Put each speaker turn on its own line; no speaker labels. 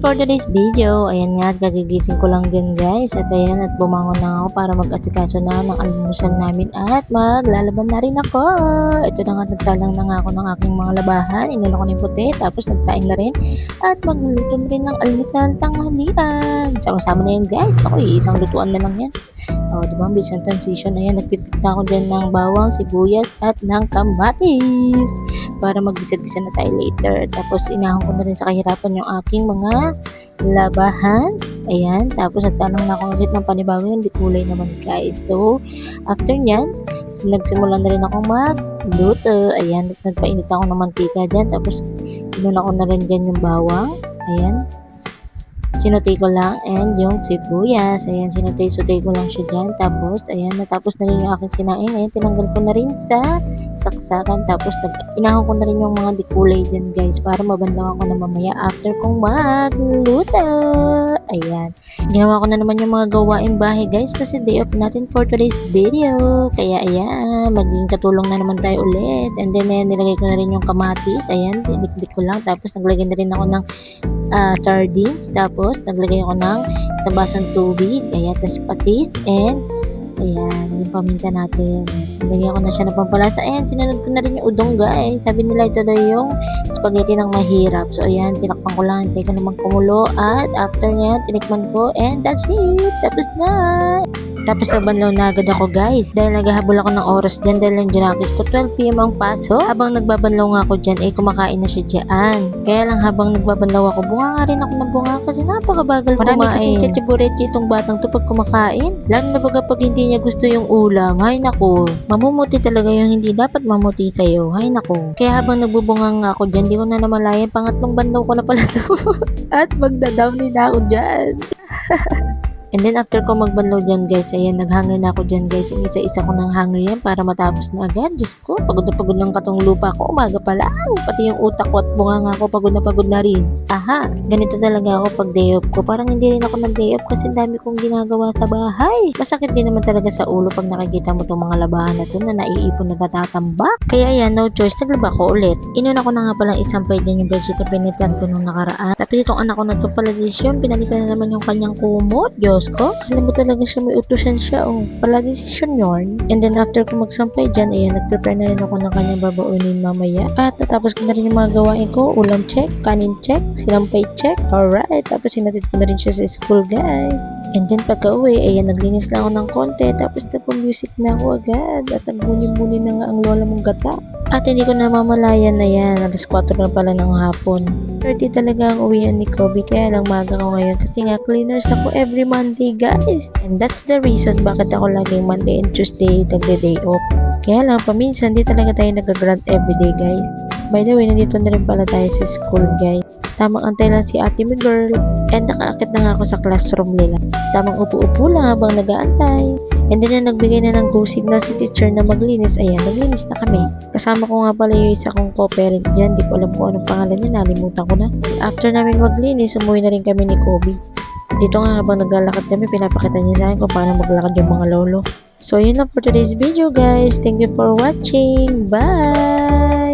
for today's video. Ayan nga, kagigising ko lang din guys. At ayan, at bumangon na ako para mag-asikaso na ng almusal namin at maglalaban na rin ako. Ito na nga, nagsalang na nga ako ng aking mga labahan. Inulo ko na yung puti, tapos nagsaing na rin. At magluluto na rin ng almusal tanghalian. So, kasama na yan guys. Ako, isang lutuan na lang yan. O, diba? Bisan transition. Ayan, nagpitit na ako dyan ng bawang, sibuyas, at ng kamatis. Para mag-gisa-gisa na tayo later. Tapos, inahon ko na rin sa kahirapan yung aking mga labahan. Ayan. Tapos, nagsanang na ako ulit ng panibago. Hindi kulay naman guys. So, after nyan, nagsimula na rin akong magluto. Ayan. Nagpainit ako ng mantika dyan. Tapos, inuna ko na rin dyan yung bawang. Ayan. Sinutay ko lang and yung sibuyas. Ayan, sinutay ko lang siya dyan. Tapos, ayan, natapos na rin yung aking sinaing. Ayan, tinanggal ko na rin sa saksakan. Tapos, inahon ko na rin yung mga dikulay dyan, guys, para mabanlaw ako na mamaya after kong magluto. Ayan. Ginawa ko na naman yung mga gawaing bahay, guys, kasi day off natin for today's video. Kaya, ayan, magiging katulong na naman tayo ulit. And then, ayan, nilagay ko na rin yung kamatis. Ayan, dinikdik ko lang. Tapos, naglagay na rin ako ng sardines. Tapos, naglagay ako ng sa basong tubig. Ayan, tas patis. And, ayan, yung paminta natin. Nilagay ko na siya ng pampalasa. Ayan, sinunod ko na rin yung udong, guys. Sabi nila, ito daw yung spaghetti ng mahirap. So, ayan, tinakpan ko lang. Hintay ko naman kumulo. At, after niya, tinikman ko. And, that's it. Tapos na. Tapos nagbanlaw na agad ako guys dahil naghahabol ako ng oras dyan dahil yung Junakis ko 12 PM ang paso. Habang nagbabanlaw nga ako dyan kumakain na siya dyan. Kaya lang habang nagbabanlaw ako bunga nga rin ako ng bunga kasi napakabagal kumain. Marami kasing chachiburechi itong batang to pag kumakain. Lalo na baga pag hindi niya gusto yung ulam. Hay nako, mamumuti talaga yung hindi dapat mamuti sa'yo. Hay nako. Kaya habang nagbubunga nga ako dyan di ko na namalayan pangatlong banlaw ko na pala to. At magda-down din ako dyan. And then after ko magbanlaw dyan guys, ayan, naghanger na ako dyan guys. Isa-isa ko ng hanger yan para matapos na agad. Diyos ko, pagod na pagod ng katong lupa ko. Umaga pa lang. Pati yung utak ko at bunga nga ako, pagod na rin. Aha, ganito talaga ako pag day off ko. Parang hindi rin ako nag-day off kasi dami kong ginagawa sa bahay. Masakit din naman talaga sa ulo pag nakikita mo itong mga labahan na to na naiipon na tatatambak. Kaya yan, no choice, naglaba ko ulit. Inuna ko na nga palang isampay din yung bedsheet na pinitan ko nung nakaraan. Tapos itong anak ko na to pala desisyon, pinalitan na naman yung kanyang kumot. Diyos ko, alam mo talaga siya, may utusan siya, oh. Pala desisyon yarn. And then after ko magsampay dyan, ayan, nag-prepare na rin ako ng kanyang babaunin mamaya. At natapos ko na rin yung mga gawain ko. Ulam check, kanin check, sinampay check. Alright, tapos sinatid ko na rin siya sa school, guys. And then pagka uwi, ayan, naglinis lang ako ng konti. Tapos music na ako agad. At nagbuni-buni na nga ang lola mong gata. At hindi ko namamalayan na yan. Alas 4 na pala ng hapon. 30 talaga ang uwian ni Kobe. Kaya lang maga ko ngayon. Kasi nga cleaners ako every Monday guys. And that's the reason bakit ako laging Monday and Tuesday nagde-day off. Kaya lang paminsan di talaga tayo nag-grant everyday guys. By the way, nandito na rin pala tayo sa school guys. Tamang antay lang si ate mi girl. And nakaakit na nga ako sa classroom nila. Tamang upo-upo lang habang nag-aantay. And then na nagbigay na ng go signal si teacher na maglinis. Ayan, naglinis na kami. Kasama ko nga pala yung isa kong co-parent dyan. Di ko alam kung anong pangalan niya. Nalimutan ko na. After namin maglinis, umuwi na rin kami ni Kobe. Dito nga habang naglalakad kami, pinapakita niya sa akin kung paano maglakad yung mga lolo. So, yun lang for today's video guys. Thank you for watching. Bye!